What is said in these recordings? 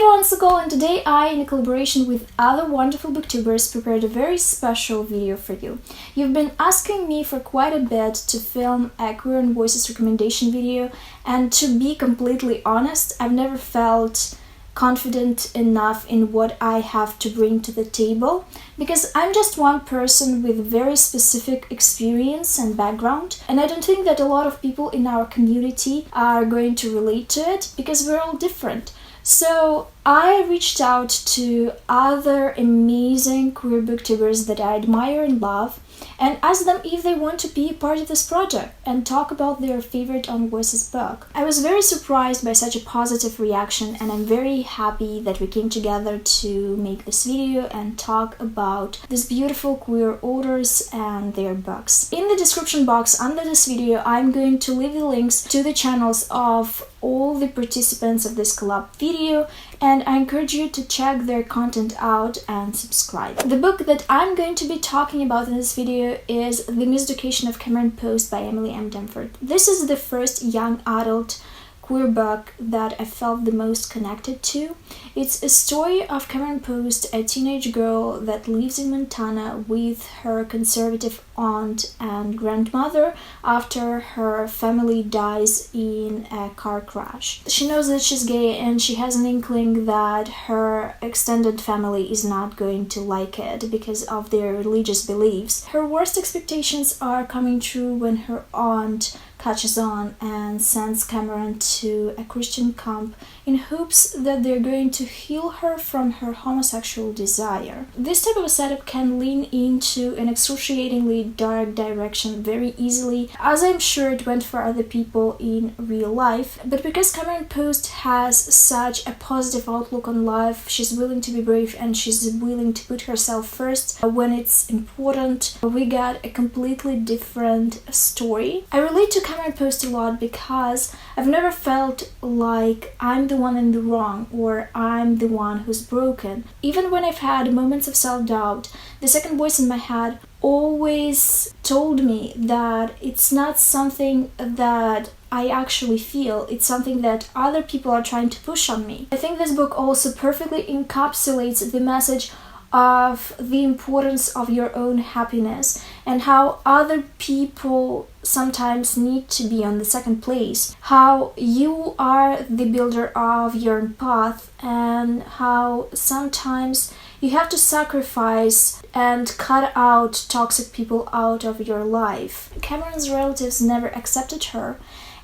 everyone, Sokol, and today I, in collaboration with other wonderful booktubers, prepared a very special video for you. You've been asking me for quite a bit to film a Queer Ownvoices recommendation video, and to be completely honest, I've never felt confident enough in what I have to bring to the table, because I'm just one person with very specific experience and background, and I don't think that a lot of people in our community are going to relate to it, because we're all different. So I reached out to other amazing queer booktubers that I admire and love, and asked them if they want to be part of this project and talk about their favorite Ownvoices book. I was very surprised by such a positive reaction, and I'm very happy that we came together to make this video and talk about these beautiful queer authors and their books. In the description box under this video, I'm going to leave the links to the channels of all the participants of this collab video, and I encourage you to check their content out and subscribe. The book that I'm going to be talking about in this video is The Miseducation of Cameron Post by Emily M. Demford. This is the first young adult queer book that I felt the most connected to. It's a story of Cameron Post, a teenage girl that lives in Montana with her conservative aunt and grandmother after her family dies in a car crash. She knows that she's gay, and she has an inkling that her extended family is not going to like it because of their religious beliefs. Her worst expectations are coming true when her aunt catches on and sends Cameron to a Christian camp in hopes that they're going to heal her from her homosexual desire. This type of a setup can lean into an excruciatingly dark direction very easily, as I'm sure it went for other people in real life. But because Cameron Post has such a positive outlook on life, she's willing to be brave and she's willing to put herself first when it's important, we got a completely different story. I relate to Cameron Post a lot because I've never felt like I'm the one in the wrong or I'm the one who's broken. Even when I've had moments of self-doubt, the second voice in my head always told me that it's not something that I actually feel, it's something that other people are trying to push on me. I think this book also perfectly encapsulates the message of the importance of your own happiness and how other people sometimes need to be on the second place, how you are the builder of your path, and how sometimes you have to sacrifice and cut out toxic people out of your life. Cameron's relatives never accepted her,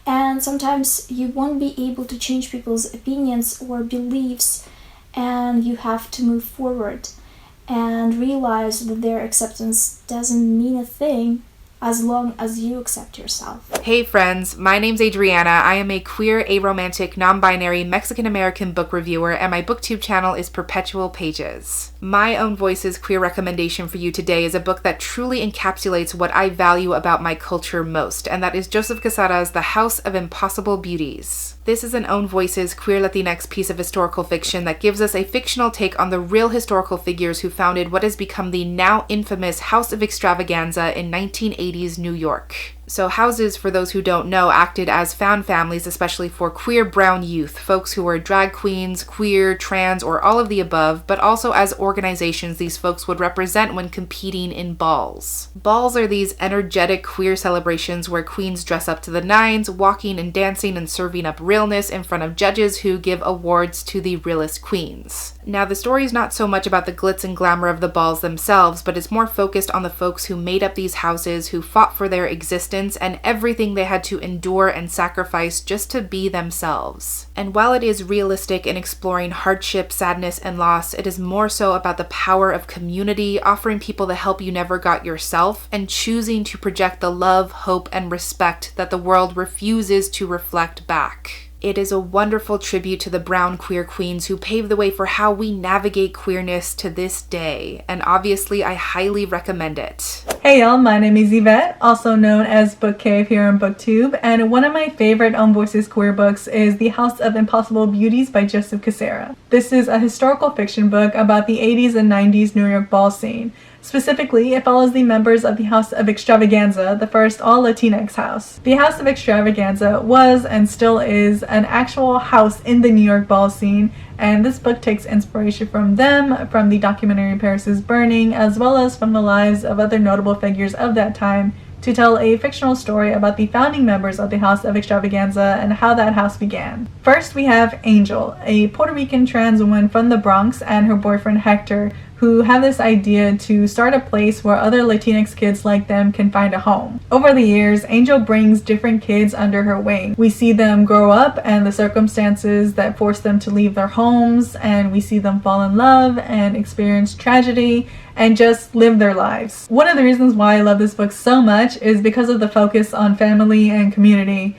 and sometimes you won't be able to change people's opinions or beliefs, and you have to move forward and realize that their acceptance doesn't mean a thing as long as you accept yourself. Hey friends, my name's Adriana. I am a queer, aromantic, non-binary, Mexican-American book reviewer, and my booktube channel is Perpetual Pages. My Ownvoices queer recommendation for you today is a book that truly encapsulates what I value about my culture most, and that is Joseph Quesada's The House of Impossible Beauties. This is an Ownvoices queer Latinx piece of historical fiction that gives us a fictional take on the real historical figures who founded what has become the now infamous House of Extravaganza in 1980s New York. So houses, for those who don't know, acted as found families, especially for queer brown youth, folks who were drag queens, queer, trans, or all of the above, but also as organizations these folks would represent when competing in balls. Balls are these energetic queer celebrations where queens dress up to the nines, walking and dancing and serving up realness in front of judges who give awards to the realest queens. Now, the story is not so much about the glitz and glamour of the balls themselves, but it's more focused on the folks who made up these houses, who fought for their existence, and everything they had to endure and sacrifice just to be themselves. And while it is realistic in exploring hardship, sadness, and loss, it is more so about the power of community, offering people the help you never got yourself, and choosing to project the love, hope, and respect that the world refuses to reflect back. It is a wonderful tribute to the brown queer queens who paved the way for how we navigate queerness to this day, and obviously I highly recommend it. Hey y'all, my name is Yvette, also known as Book Cave here on BookTube, and one of my favorite Ownvoices queer books is The House of Impossible Beauties by Joseph Quesada. This is a historical fiction book about the 80s and 90s New York ball scene. Specifically, it follows the members of the House of Extravaganza, the first all-Latinx house. The House of Extravaganza was and still is an actual house in the New York ball scene, and this book takes inspiration from them, from the documentary Paris is Burning, as well as from the lives of other notable figures of that time, to tell a fictional story about the founding members of the House of Extravaganza and how that house began. First, we have Angel, a Puerto Rican trans woman from the Bronx, and her boyfriend Hector, who have this idea to start a place where other Latinx kids like them can find a home. Over the years, Angel brings different kids under her wing. We see them grow up and the circumstances that force them to leave their homes, and we see them fall in love and experience tragedy and just live their lives. One of the reasons why I love this book so much is because of the focus on family and community.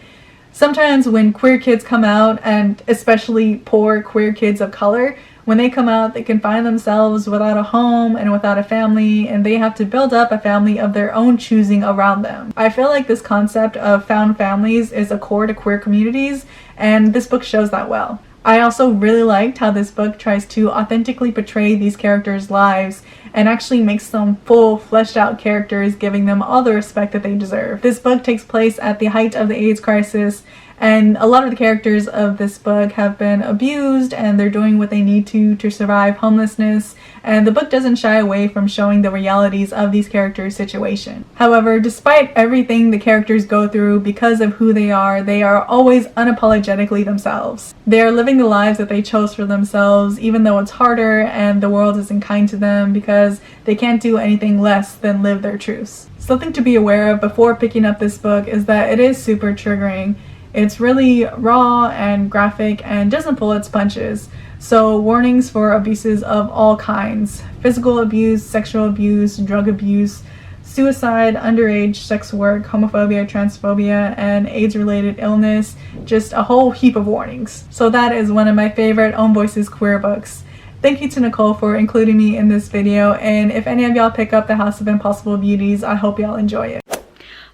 Sometimes when queer kids come out, and especially poor queer kids of color, when they come out, they can find themselves without a home and without a family, and they have to build up a family of their own choosing around them. I feel like this concept of found families is a core to queer communities, and this book shows that well. I also really liked how this book tries to authentically portray these characters' lives and actually makes them full, fleshed out characters, giving them all the respect that they deserve. This book takes place at the height of the AIDS crisis, and a lot of the characters of this book have been abused, and they're doing what they need to survive homelessness, and the book doesn't shy away from showing the realities of these characters' situation. However, despite everything the characters go through because of who they are always unapologetically themselves. They are living the lives that they chose for themselves, even though it's harder and the world isn't kind to them, because they can't do anything less than live their truths. Something to be aware of before picking up this book is that it is super triggering. It's really raw and graphic and doesn't pull its punches. So warnings for abuses of all kinds: physical abuse, sexual abuse, drug abuse, suicide, underage sex work, homophobia, transphobia, and AIDS-related illness. Just a whole heap of warnings. So that is one of my favorite Ownvoices queer books. Thank you to Nicole for including me in this video, and if any of y'all pick up The House of Impossible Beauties, I hope y'all enjoy it.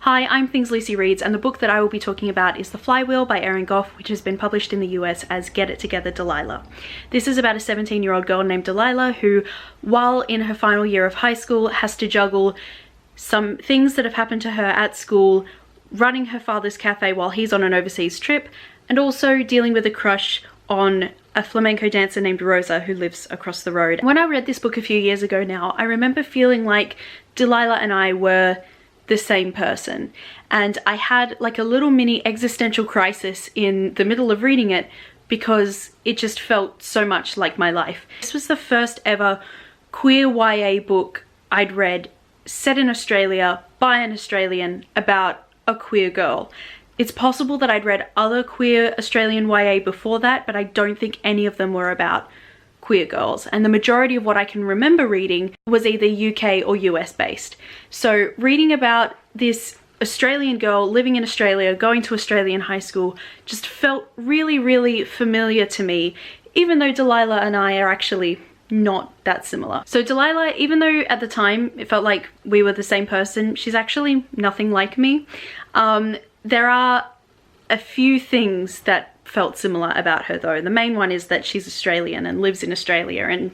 Hi, I'm Things Lucy Reads, and the book that I will be talking about is The Flywheel by Erin Goff, which has been published in the US as Get It Together, Delilah. This is about a 17-year-old girl named Delilah who, while in her final year of high school, has to juggle some things that have happened to her at school, running her father's cafe while he's on an overseas trip, and also dealing with a crush on a flamenco dancer named Rosa who lives across the road. When I read this book a few years ago now, I remember feeling like Delilah and I were the same person, and I had like a little mini existential crisis in the middle of reading it because it just felt so much like my life. This was the first ever queer YA book I'd read set in Australia by an Australian about a queer girl. It's possible that I'd read other queer Australian YA before that, but I don't think any of them were about queer girls, and the majority of what I can remember reading was either UK or US based. So reading about this Australian girl living in Australia, going to Australian high school, just felt really, really familiar to me, even though Delilah and I are actually not that similar. So Delilah, even though at the time it felt like we were the same person, she's actually nothing like me. There are a few things that felt similar about her though. The main one is that she's Australian and lives in Australia, and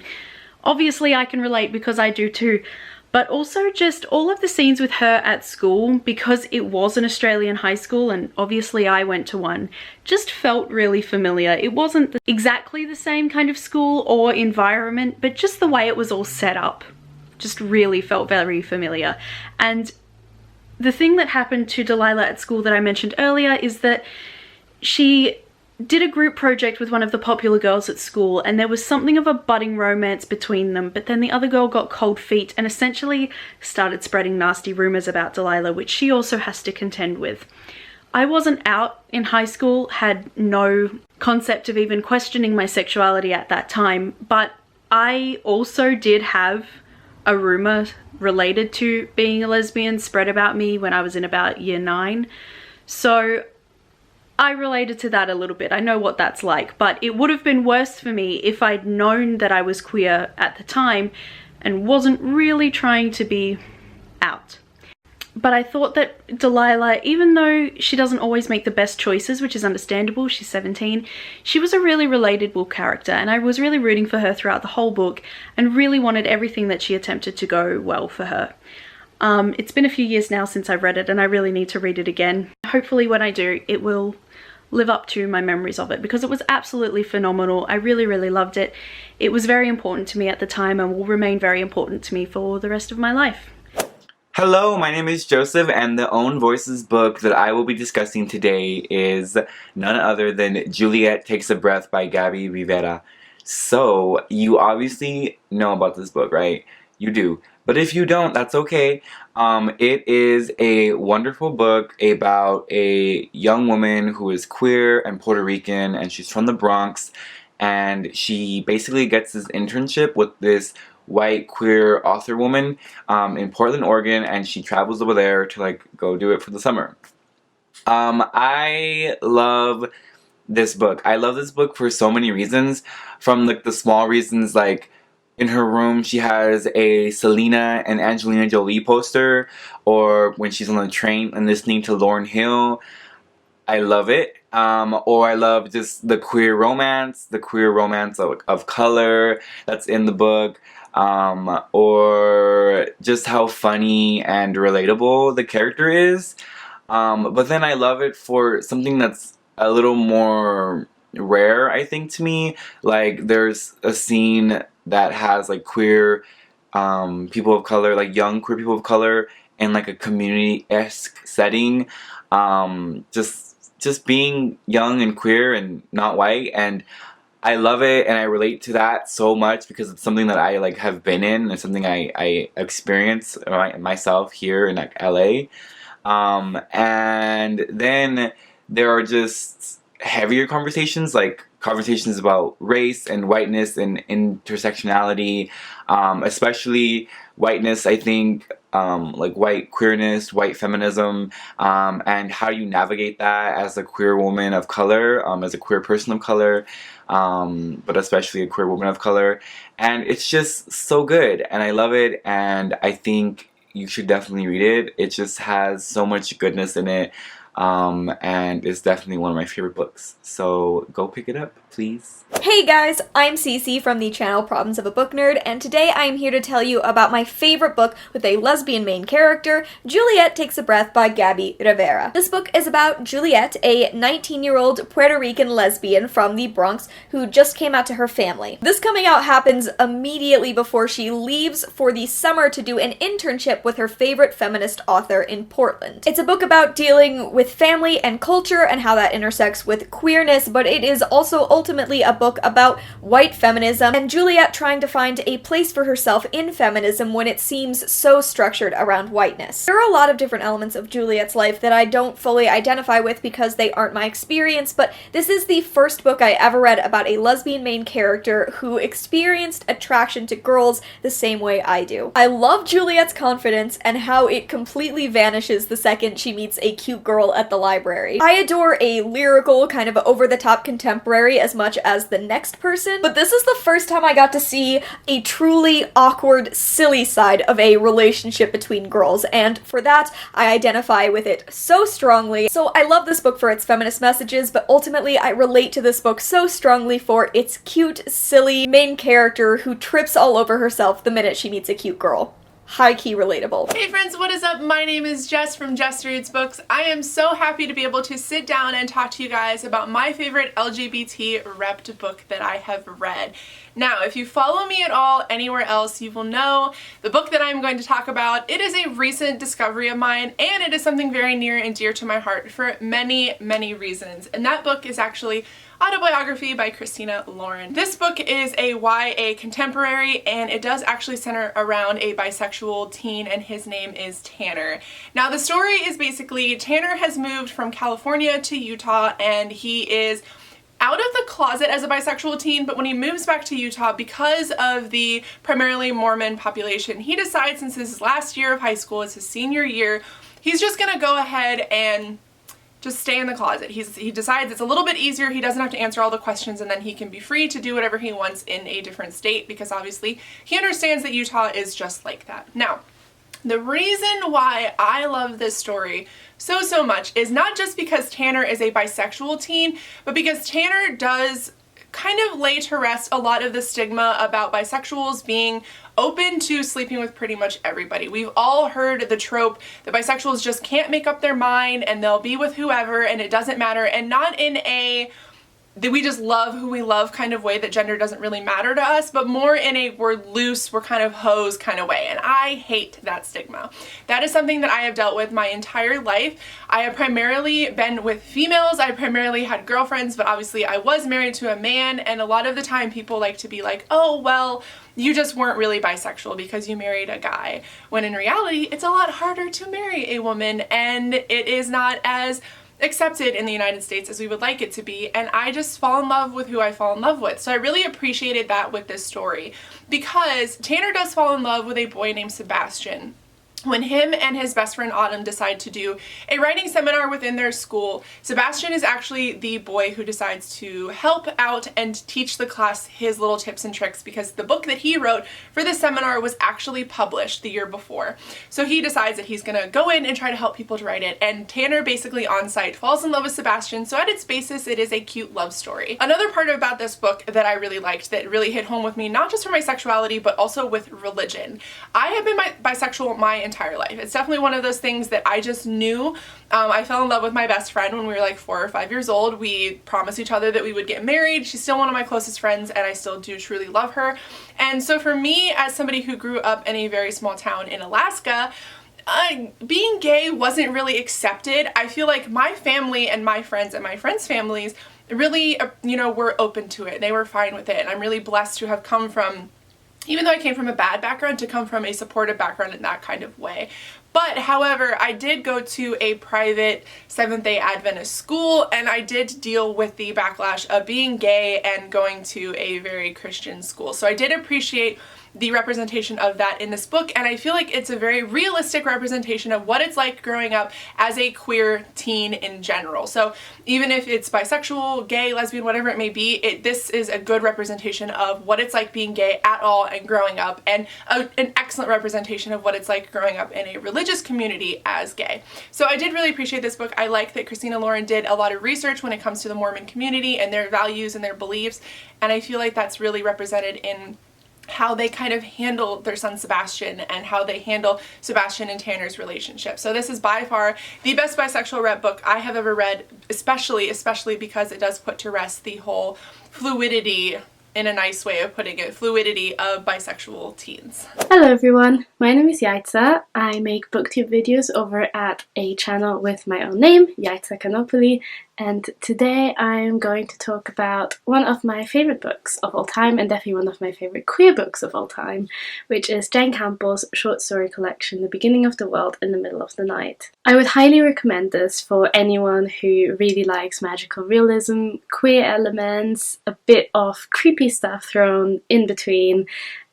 obviously I can relate because I do too, but also just all of the scenes with her at school, because it was an Australian high school and obviously I went to one, just felt really familiar. It wasn't exactly the same kind of school or environment, but just the way it was all set up just really felt very familiar. And the thing that happened to Delilah at school that I mentioned earlier is that she did a group project with one of the popular girls at school, and there was something of a budding romance between them, but then the other girl got cold feet and essentially started spreading nasty rumors about Delilah, which she also has to contend with. I wasn't out in high school, had no concept of even questioning my sexuality at that time, but I also did have a rumor related to being a lesbian spread about me when I was in about year 9. So I related to that a little bit. I know what that's like, but it would have been worse for me if I'd known that I was queer at the time and wasn't really trying to be out. But I thought that Delilah, even though she doesn't always make the best choices, which is understandable, she's 17, she was a really relatable character, and I was really rooting for her throughout the whole book and really wanted everything that she attempted to go well for her. It's been a few years now since I've read it, and I really need to read it again. Hopefully when I do, it will live up to my memories of it, because it was absolutely phenomenal. I really, really loved it. It was very important to me at the time and will remain very important to me for the rest of my life. Hello, my name is Joseph, and the Ownvoices book that I will be discussing today is none other than Juliet Takes a Breath by Gabby Rivera. So, you obviously know about this book, right? You do. But if you don't, that's okay. It is a wonderful book about a young woman who is queer and Puerto Rican, and she's from the Bronx, and she basically gets this internship with this white queer author woman in Portland, Oregon, and she travels over there to like go do it for the summer. I love this book. I love this book for so many reasons, from like the small reasons, like in her room she has a Selena and Angelina Jolie poster, or when she's on the train and listening to Lauryn Hill. I love it. Or I love just the queer romance of color that's in the book. Or just how funny and relatable the character is. But then I love it for something that's a little more rare, I think, to me. Like, there's a scene that has like queer people of color, like young queer people of color, in like a community-esque setting. Just being young and queer and not white, and I love it, and I relate to that so much because it's something that I like have been in, and something I experience myself here in like LA. And then there are just heavier conversations, like conversations about race and whiteness and intersectionality, especially whiteness, I think, like white queerness, white feminism, and how you navigate that as a queer woman of color, as a queer person of color, but especially a queer woman of color. And it's just so good, and I love it, and I think you should definitely read it. It just has so much goodness in it, and it's definitely one of my favorite books. So go pick it up, please. Hey guys, I'm Cece from the channel Problems of a Book Nerd, and today I am here to tell you about my favorite book with a lesbian main character, Juliet Takes a Breath by Gabby Rivera. This book is about Juliet, a 19-year-old Puerto Rican lesbian from the Bronx who just came out to her family. This coming out happens immediately before she leaves for the summer to do an internship with her favorite feminist author in Portland. It's a book about dealing with family and culture and how that intersects with queerness, but it is also ultimately a book about white feminism and Juliet trying to find a place for herself in feminism when it seems so structured around whiteness. There are a lot of different elements of Juliet's life that I don't fully identify with because they aren't my experience, but this is the first book I ever read about a lesbian main character who experienced attraction to girls the same way I do. I love Juliet's confidence and how it completely vanishes the second she meets a cute girl at the library. I adore a lyrical, kind of over-the-top contemporary as much as the next person, but this is the first time I got to see a truly awkward, silly side of a relationship between girls, and for that, I identify with it so strongly. So I love this book for its feminist messages, but ultimately I relate to this book so strongly for its cute, silly main character who trips all over herself the minute she meets a cute girl. High-key relatable. Hey friends, what is up? My name is Jess from Jess Reads Books. I am so happy to be able to sit down and talk to you guys about my favorite LGBT repped book that I have read. Now, if you follow me at all anywhere else, you will know the book that I'm going to talk about. It is a recent discovery of mine, and it is something very near and dear to my heart for many, many reasons. And that book is actually Autobiography by Christina Lauren. This book is a YA contemporary, and it does actually center around a bisexual teen, and his name is Tanner. Now, the story is basically Tanner has moved from California to Utah, and he is out of the closet as a bisexual teen, but when he moves back to Utah, because of the primarily Mormon population, he decides, since his last year of high school, it's his senior year, he's just gonna go ahead and just stay in the closet. He decides it's a little bit easier, he doesn't have to answer all the questions, and then he can be free to do whatever he wants in a different state, because obviously he understands that Utah is just like that. Now, the reason why I love this story so much is not just because Tanner is a bisexual teen, but because Tanner does kind of lay to rest a lot of the stigma about bisexuals being open to sleeping with pretty much everybody. We've all heard the trope that bisexuals just can't make up their mind and they'll be with whoever and it doesn't matter, and not in a that we just love who we love kind of way, that gender doesn't really matter to us, but more in a we're loose, we're kind of hoes kind of way. And I hate that stigma. That is something that I have dealt with my entire life. I have primarily been with females. I primarily had girlfriends, but obviously I was married to a man, and a lot of the time people like to be like, oh, well, you just weren't really bisexual because you married a guy. When in reality, it's a lot harder to marry a woman, and it is not as accepted in the United States as we would like it to be, and I just fall in love with who I fall in love with. So I really appreciated that with this story, because Tanner does fall in love with a boy named Sebastian. When him and his best friend Autumn decide to do a writing seminar within their school, Sebastian is actually the boy who decides to help out and teach the class his little tips and tricks, because the book that he wrote for the seminar was actually published the year before. So he decides that he's gonna go in and try to help people to write it, and Tanner basically on site falls in love with Sebastian, so at its basis it is a cute love story. Another part about this book that I really liked, that really hit home with me, not just for my sexuality but also with religion. I have been bisexual my entire life. It's definitely one of those things that I just knew. I fell in love with my best friend when we were like 4 or 5 years old. We promised each other that we would get married. She's still one of my closest friends, and I still do truly love her. And so for me, as somebody who grew up in a very small town in Alaska, being gay wasn't really accepted. I feel like my family and my friends and my friends' families really, were open to it. They were fine with it, and I'm really blessed to have come from, even though I came from a bad background, to come from a supportive background in that kind of way. But however, I did go to a private Seventh-day Adventist school, and I did deal with the backlash of being gay and going to a very Christian school. So I did appreciate the representation of that in this book, and I feel like it's a very realistic representation of what it's like growing up as a queer teen in general. So even if it's bisexual, gay, lesbian, whatever it may be, this is a good representation of what it's like being gay at all and growing up, and an excellent representation of what it's like growing up in a religious community as gay. So I did really appreciate this book. I like that Christina Lauren did a lot of research when it comes to the Mormon community and their values and their beliefs, and I feel like that's really represented in how they kind of handle their son Sebastian and how they handle Sebastian and Tanner's relationship. So this is by far the best bisexual rep book I have ever read, especially because it does put to rest the whole fluidity, in a nice way of putting it, fluidity of bisexual teens. Hello everyone, my name is Yaiza. I make booktube videos over at a channel with my own name, Yaiza Canopoli, and today I'm going to talk about one of my favourite books of all time, and definitely one of my favourite queer books of all time, which is Jane Campbell's short story collection, The Beginning of the World in the Middle of the Night. I would highly recommend this for anyone who really likes magical realism, queer elements, a bit of creepy stuff thrown in between,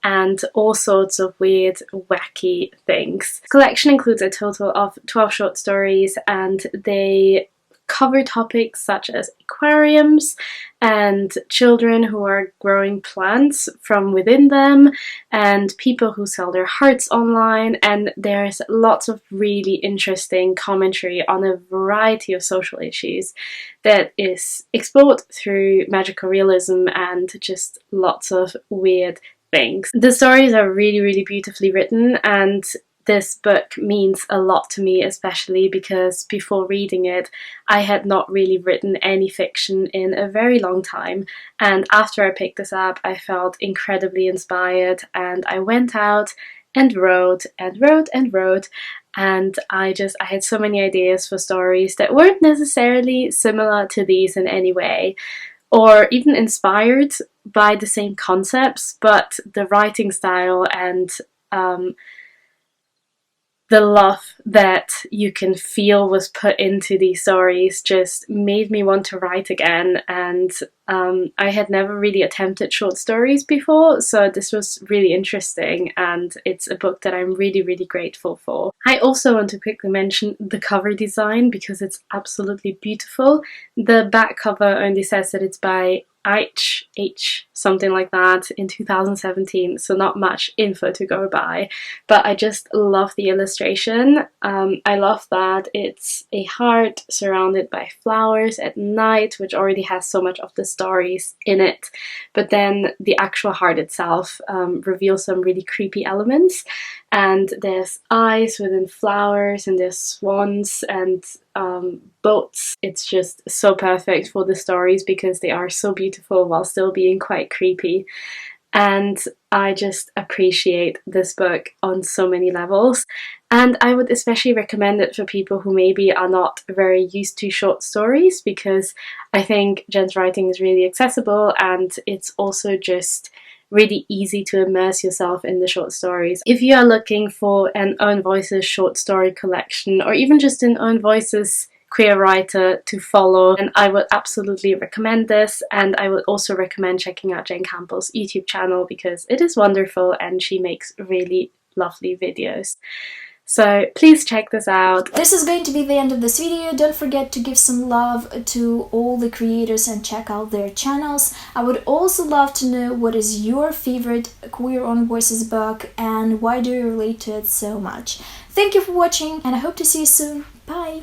and all sorts of weird, wacky things. The collection includes a total of 12 short stories, and they cover topics such as aquariums and children who are growing plants from within them, and people who sell their hearts online, and there's lots of really interesting commentary on a variety of social issues that is explored through magical realism and just lots of weird things. The stories are really, really beautifully written, and this book means a lot to me, especially because before reading it, I had not really written any fiction in a very long time, and after I picked this up, I felt incredibly inspired, and I went out and wrote and wrote and wrote, and I had so many ideas for stories that weren't necessarily similar to these in any way, or even inspired by the same concepts, but the writing style and the love that you can feel was put into these stories just made me want to write again. And I had never really attempted short stories before, so this was really interesting, and it's a book that I'm really, really grateful for. I also want to quickly mention the cover design because it's absolutely beautiful. The back cover only says that it's by something like that, in 2017, so not much info to go by, but I just love the illustration. I love that it's a heart surrounded by flowers at night, which already has so much of the stories in it, but then the actual heart itself reveals some really creepy elements, and there's eyes within flowers, and there's swans and boats. It's just so perfect for the stories because they are so beautiful while still being quite creepy. And I just appreciate this book on so many levels, and I would especially recommend it for people who maybe are not very used to short stories, because I think Jen's writing is really accessible, and it's also just really easy to immerse yourself in the short stories. If you are looking for an Ownvoices short story collection, or even just an Ownvoices queer writer to follow, and I would absolutely recommend this. And I would also recommend checking out Jen Campbell's YouTube channel because it is wonderful and she makes really lovely videos. So please check this out. This is going to be the end of this video. Don't forget to give some love to all the creators and check out their channels. I would also love to know what is your favorite queer Ownvoices book and why do you relate to it so much. Thank you for watching and I hope to see you soon. Bye!